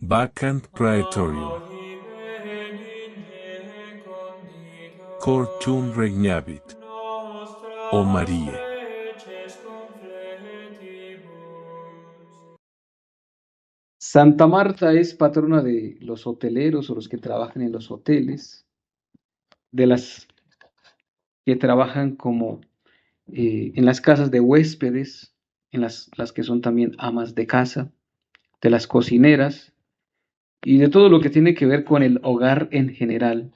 Vacant praetorium. Cor tuum regnavit, o Marie. Santa Marta es patrona de los hoteleros o los que trabajan en los hoteles, de las que trabajan como en las casas de huéspedes, en las que son también amas de casa, de las cocineras y de todo lo que tiene que ver con el hogar en general.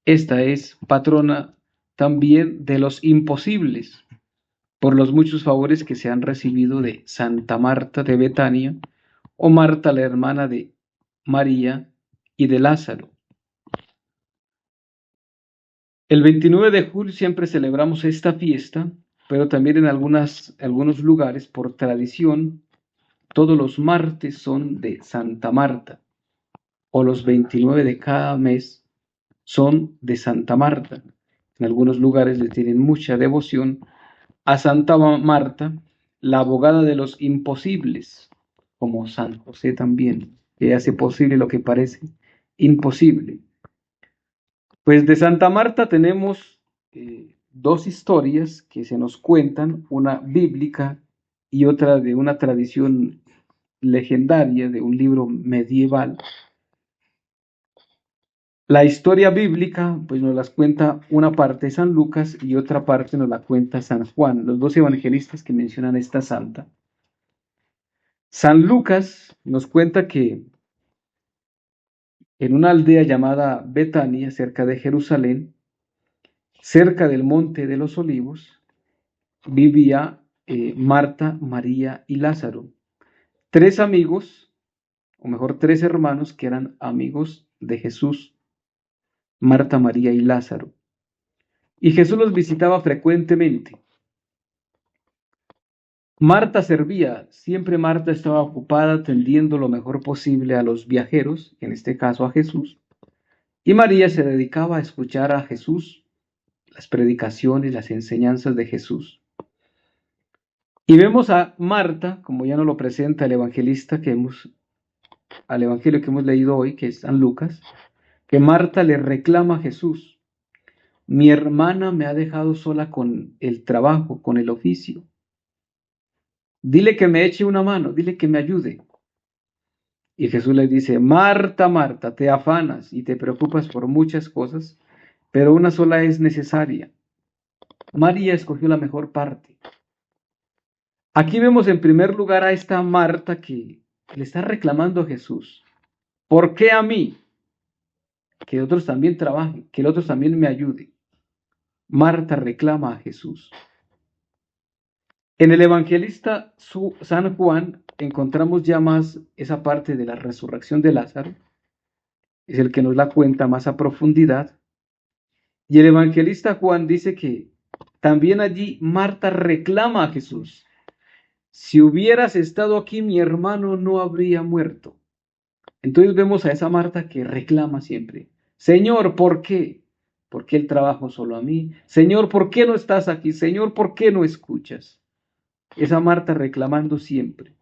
Esta es patrona también de los imposibles, por los muchos favores que se han recibido de Santa Marta de Betania, o Marta, la hermana de María y de Lázaro. El 29 de julio siempre celebramos esta fiesta, pero también en algunos lugares, por tradición, todos los martes son de Santa Marta, o los 29 de cada mes son de Santa Marta. En algunos lugares le tienen mucha devoción a Santa Marta, la abogada de los imposibles, como San José también, que hace posible lo que parece imposible. Pues de Santa Marta tenemos dos historias que se nos cuentan, una bíblica y otra de una tradición legendaria de un libro medieval. La historia bíblica, pues nos las cuenta una parte San Lucas y otra parte nos la cuenta San Juan, los dos evangelistas que mencionan esta santa. San Lucas nos cuenta que en una aldea llamada Betania, cerca de Jerusalén, cerca del monte de los olivos, vivía Marta, María y Lázaro, tres amigos, o mejor tres hermanos que eran amigos de Jesús, Marta, María y Lázaro. Y Jesús los visitaba frecuentemente. Marta servía, siempre Marta estaba ocupada atendiendo lo mejor posible a los viajeros, en este caso a Jesús, y María se dedicaba a escuchar a Jesús, las predicaciones, las enseñanzas de Jesús. Y vemos a Marta, como ya nos lo presenta el evangelista al evangelio que hemos leído hoy, que es San Lucas, que Marta le reclama a Jesús: mi hermana me ha dejado sola con el trabajo, con el oficio. Dile que me eche una mano, dile que me ayude. Y Jesús le dice: Marta, Marta, te afanas y te preocupas por muchas cosas, pero una sola es necesaria. María escogió la mejor parte. Aquí vemos en primer lugar a esta Marta que le está reclamando a Jesús: ¿por qué a mí? Que otros también trabajen, que el otro también me ayude. Marta reclama a Jesús. En el evangelista San Juan encontramos ya más esa parte de la resurrección de Lázaro. Es el que nos la cuenta más a profundidad. Y el evangelista Juan dice que también allí Marta reclama a Jesús: si hubieras estado aquí, mi hermano no habría muerto. Entonces vemos a esa Marta que reclama siempre: Señor, ¿por qué? ¿Por qué el trabajo solo a mí? Señor, ¿por qué no estás aquí? Señor, ¿por qué no escuchas? Esa Marta reclamando siempre.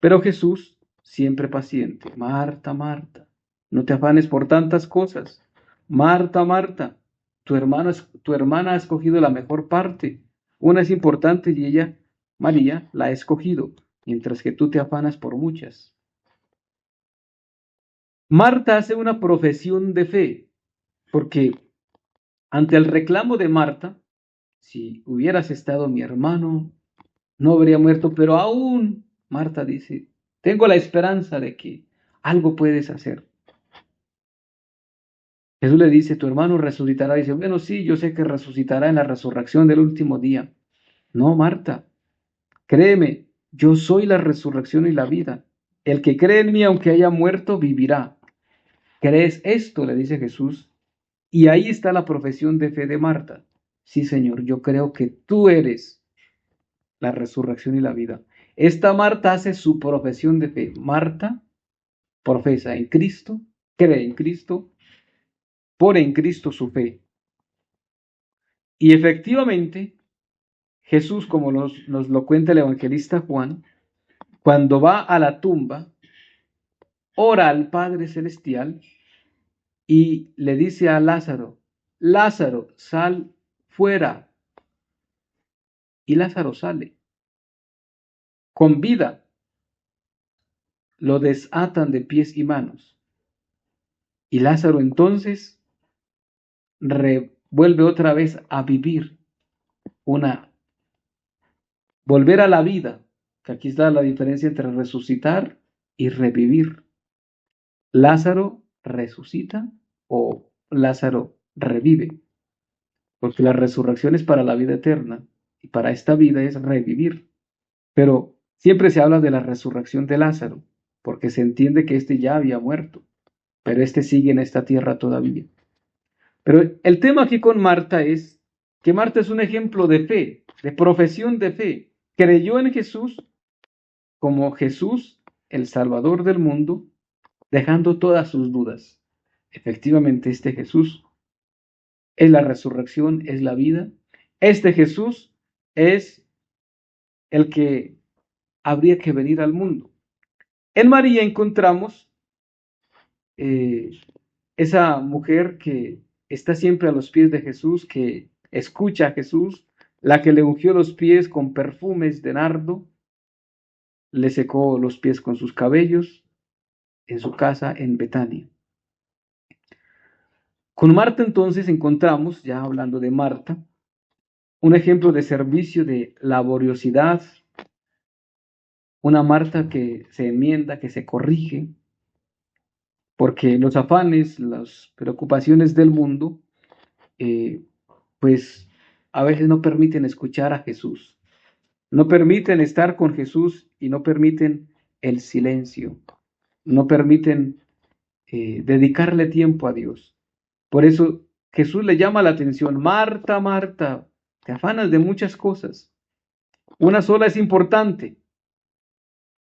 Pero Jesús, siempre paciente: Marta, Marta, no te afanes por tantas cosas. Marta, Marta, tu hermana ha escogido la mejor parte. Una es importante y ella, María, la ha escogido, mientras que tú te afanas por muchas. Marta hace una profesión de fe, porque ante el reclamo de Marta: si hubieras estado, mi hermano no habría muerto, pero aún, Marta dice, tengo la esperanza de que algo puedes hacer. Jesús le dice: tu hermano resucitará. Dice: bueno, sí, yo sé que resucitará en la resurrección del último día. No, Marta, créeme, yo soy la resurrección y la vida. El que cree en mí, aunque haya muerto, vivirá. ¿Crees esto?, le dice Jesús. Y ahí está la profesión de fe de Marta. Sí, Señor, yo creo que tú eres la resurrección y la vida. Esta Marta hace su profesión de fe. Marta profesa en Cristo, cree en Cristo, pone en Cristo su fe. Y efectivamente, Jesús, como nos lo cuenta el evangelista Juan, cuando va a la tumba, ora al Padre Celestial y le dice a Lázaro, Lázaro, sal fuera. Y Lázaro sale con vida, lo desatan de pies y manos. Y Lázaro entonces vuelve otra vez a vivir, volver a la vida, que aquí está la diferencia entre resucitar y revivir. Lázaro resucita o Lázaro revive, porque la resurrección es para la vida eterna y para esta vida es revivir. Pero siempre se habla de la resurrección de Lázaro, porque se entiende que éste ya había muerto, pero éste sigue en esta tierra todavía. Pero el tema aquí con Marta es que Marta es un ejemplo de fe, de profesión de fe. Creyó en Jesús como Jesús, el Salvador del mundo, dejando todas sus dudas. Efectivamente, este Jesús es la resurrección, es la vida. Este Jesús es el que habría que venir al mundo. En María encontramos esa mujer que está siempre a los pies de Jesús, que escucha a Jesús, la que le ungió los pies con perfumes de nardo, le secó los pies con sus cabellos en su casa en Betania. Con Marta entonces encontramos, ya hablando de Marta, un ejemplo de servicio, de laboriosidad, una Marta que se enmienda, que se corrige, porque los afanes, las preocupaciones del mundo, pues a veces no permiten escuchar a Jesús, no permiten estar con Jesús y no permiten el silencio, no permiten dedicarle tiempo a Dios. Por eso Jesús le llama la atención, Marta, Marta, te afanas de muchas cosas, una sola es importante.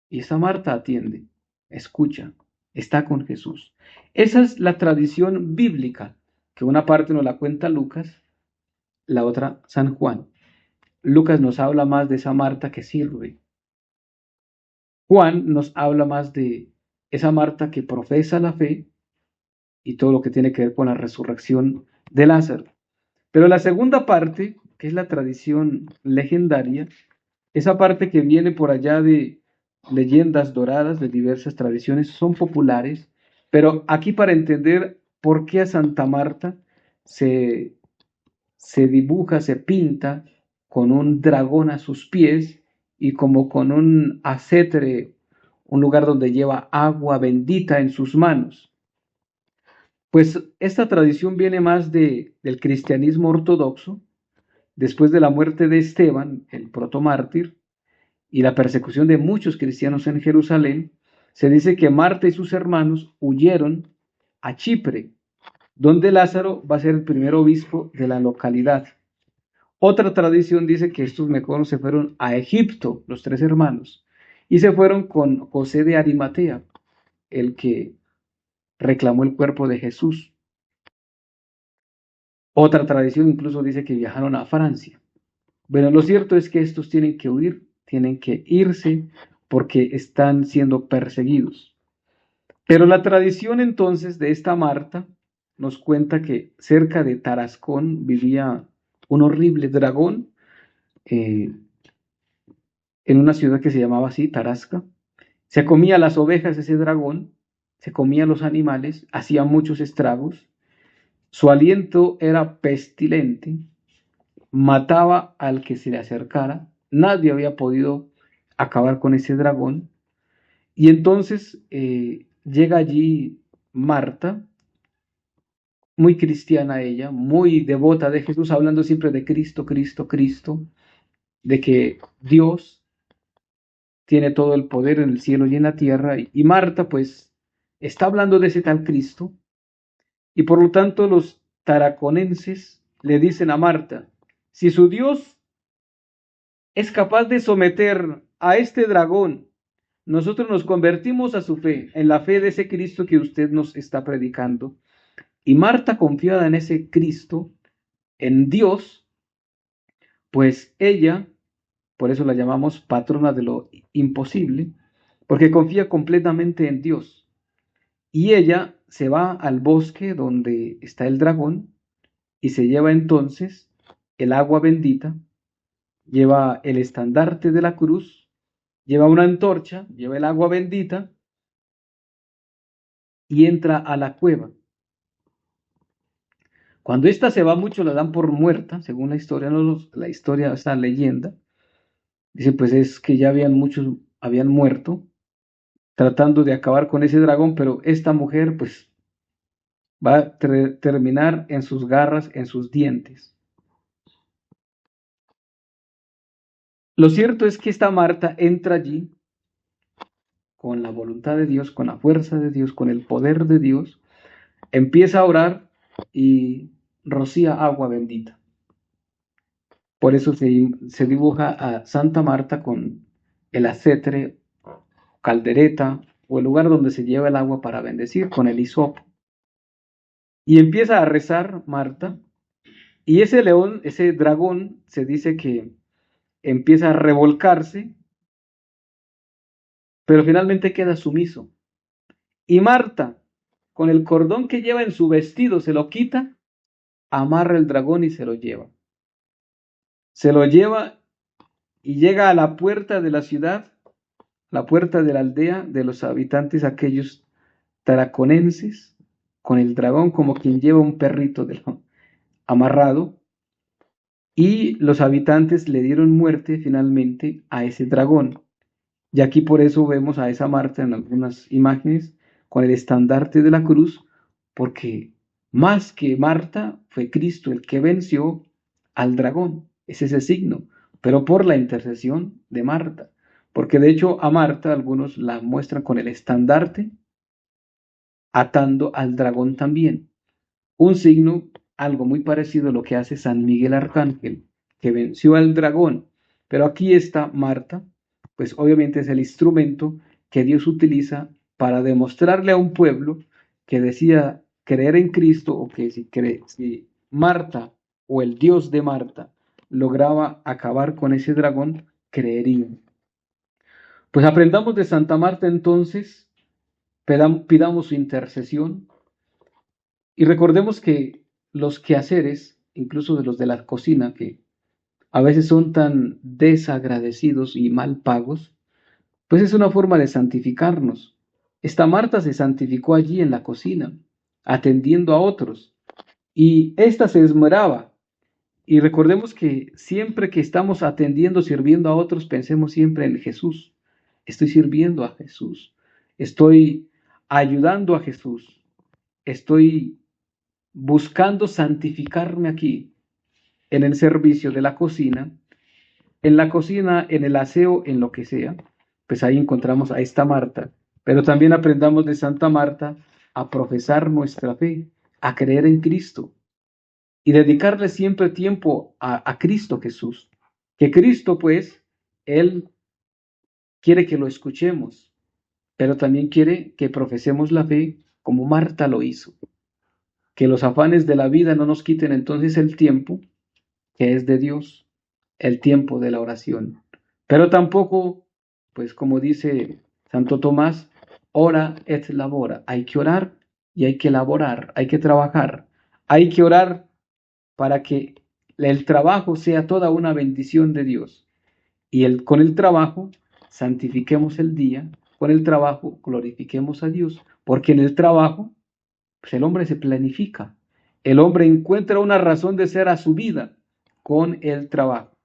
Y esa Marta atiende, escucha, está con Jesús. Esa es la tradición bíblica, que una parte nos la cuenta Lucas, la otra San Juan. Lucas nos habla más de esa Marta que sirve. Juan nos habla más de esa Marta que profesa la fe y todo lo que tiene que ver con la resurrección de Lázaro. Pero la segunda parte, que es la tradición legendaria, esa parte que viene por allá de leyendas doradas de diversas tradiciones, son populares, pero aquí para entender por qué a Santa Marta se dibuja, se pinta con un dragón a sus pies y como con un acetre, un lugar donde lleva agua bendita en sus manos. Pues esta tradición viene más del cristianismo ortodoxo, después de la muerte de Esteban, el protomártir, y la persecución de muchos cristianos en Jerusalén, se dice que Marta y sus hermanos huyeron a Chipre, donde Lázaro va a ser el primer obispo de la localidad. Otra tradición dice que estos mejor se fueron a Egipto, los tres hermanos, y se fueron con José de Arimatea, el que reclamó el cuerpo de Jesús. Otra tradición incluso dice que viajaron a Francia. Bueno, lo cierto es que estos tienen que huir, tienen que irse porque están siendo perseguidos. Pero la tradición entonces de esta Marta nos cuenta que cerca de Tarascón vivía un horrible dragón en una ciudad que se llamaba así, Tarasca. Se comía las ovejas ese dragón, se comía los animales, hacía muchos estragos. Su aliento era pestilente, mataba al que se le acercara. Nadie había podido acabar con ese dragón. Y entonces llega allí Marta, muy cristiana ella, muy devota de Jesús, hablando siempre de Cristo, Cristo, Cristo, de que Dios tiene todo el poder en el cielo y en la tierra. Y Marta, pues, está hablando de ese tal Cristo. Y por lo tanto los taraconenses le dicen a Marta, si su Dios es capaz de someter a este dragón, nosotros nos convertimos a su fe, en la fe de ese Cristo que usted nos está predicando. Y Marta, confiada en ese Cristo, en Dios, pues ella, por eso la llamamos patrona de lo imposible, porque confía completamente en Dios. Y ella se va al bosque donde está el dragón y se lleva entonces el agua bendita, lleva el estandarte de la cruz, lleva una antorcha, lleva el agua bendita y entra a la cueva. Cuando ésta se va, muchos la dan por muerta, según la historia, la historia, esta leyenda. Dice, pues es que ya muchos habían muerto tratando de acabar con ese dragón, pero esta mujer pues va a terminar en sus garras, en sus dientes. Lo cierto es que esta Marta entra allí con la voluntad de Dios, con la fuerza de Dios, con el poder de Dios, empieza a orar y rocía agua bendita. Por eso se dibuja a Santa Marta con el acetre, caldereta o el lugar donde se lleva el agua para bendecir, con el hisopo. Y empieza a rezar Marta, y ese león, ese dragón, se dice que empieza a revolcarse, pero finalmente queda sumiso. Y Marta, con el cordón que lleva en su vestido, se lo quita, amarra el dragón y se lo lleva. Se lo lleva y llega a la puerta de la ciudad, la puerta de la aldea de los habitantes aquellos taraconenses, con el dragón como quien lleva un perrito amarrado, y los habitantes le dieron muerte finalmente a ese dragón. Y aquí por eso vemos a esa Marta en algunas imágenes con el estandarte de la cruz, porque más que Marta fue Cristo el que venció al dragón. Es ese signo, pero por la intercesión de Marta. Porque de hecho a Marta algunos la muestran con el estandarte atando al dragón también. Un signo, algo muy parecido a lo que hace San Miguel Arcángel, que venció al dragón. Pero aquí está Marta, pues obviamente es el instrumento que Dios utiliza para demostrarle a un pueblo que decía creer en Cristo, o que si Marta o el Dios de Marta lograba acabar con ese dragón, creerían. Pues aprendamos de Santa Marta entonces, pidamos su intercesión y recordemos que los quehaceres, incluso de los de la cocina, que a veces son tan desagradecidos y mal pagos, pues es una forma de santificarnos. Esta Marta se santificó allí en la cocina, atendiendo a otros, y ésta se esmeraba. Y recordemos que siempre que estamos atendiendo, sirviendo a otros, pensemos siempre en Jesús. Estoy sirviendo a Jesús, estoy ayudando a Jesús, estoy buscando santificarme aquí, en el servicio de la cocina, en el aseo, en lo que sea. Pues ahí encontramos a esta Marta. Pero también aprendamos de Santa Marta a profesar nuestra fe, a creer en Cristo y dedicarle siempre tiempo a Cristo Jesús. Que Cristo, pues, Él quiere que lo escuchemos, pero también quiere que profesemos la fe como Marta lo hizo. Que los afanes de la vida no nos quiten entonces el tiempo que es de Dios, el tiempo de la oración. Pero tampoco, pues como dice Santo Tomás, ora et labora. Hay que orar y hay que laborar, hay que trabajar. Hay que orar para que el trabajo sea toda una bendición de Dios. Y con el trabajo santifiquemos el día, con el trabajo glorifiquemos a Dios, porque en el trabajo pues el hombre se planifica, el hombre encuentra una razón de ser a su vida con el trabajo.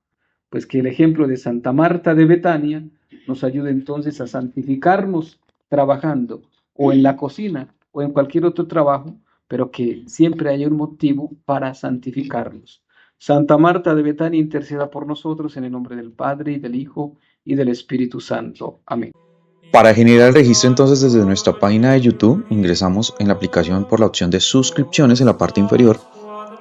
Pues que el ejemplo de Santa Marta de Betania nos ayude entonces a santificarnos trabajando o en la cocina o en cualquier otro trabajo, pero que siempre haya un motivo para santificarnos. Santa Marta de Betania interceda por nosotros en el nombre del Padre y del Hijo y del Espíritu Santo. Amén. Para generar el registro entonces desde nuestra página de YouTube, ingresamos en la aplicación por la opción de suscripciones en la parte inferior.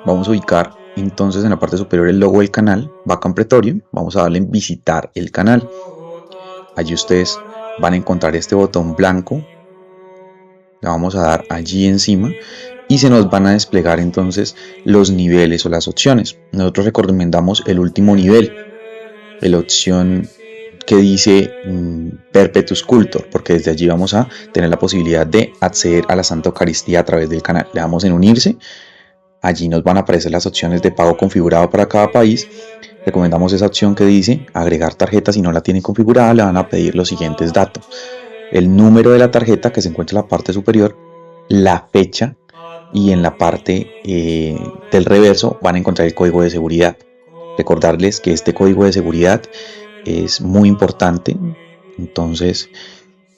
Vamos a ubicar entonces en la parte superior el logo del canal, Vacam Praetorium. Vamos a darle en visitar el canal. Allí ustedes van a encontrar este botón blanco. Le vamos a dar allí encima y se nos van a desplegar entonces los niveles o las opciones. Nosotros recomendamos el último nivel, la opción que dice Perpetus Cultor, porque desde allí vamos a tener la posibilidad de acceder a la Santa Eucaristía a través del canal. Le damos en unirse. Allí nos van a aparecer las opciones de pago configurado para cada país. Recomendamos esa opción que dice agregar tarjeta. Si no la tienen configurada, le van a pedir los siguientes datos: el número de la tarjeta, que se encuentra en la parte superior, la fecha, y en la parte del reverso van a encontrar el código de seguridad. Recordarles que este código de seguridad es muy importante, entonces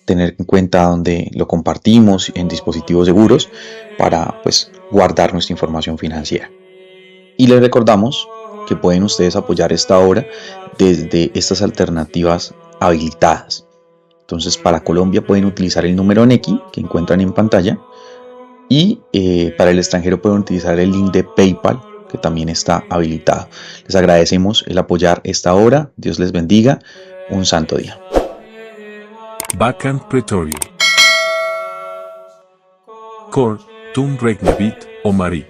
tener en cuenta dónde lo compartimos en dispositivos seguros para pues guardar nuestra información financiera. Y les recordamos que pueden ustedes apoyar esta obra desde estas alternativas habilitadas. Entonces, para Colombia pueden utilizar el número Nequi que encuentran en pantalla, y para el extranjero pueden utilizar el link de PayPal, que también está habilitado. Les agradecemos el apoyar esta obra. Dios les bendiga. Un santo día. Vacant Praetorium. Cor tum regnabit, o Marie.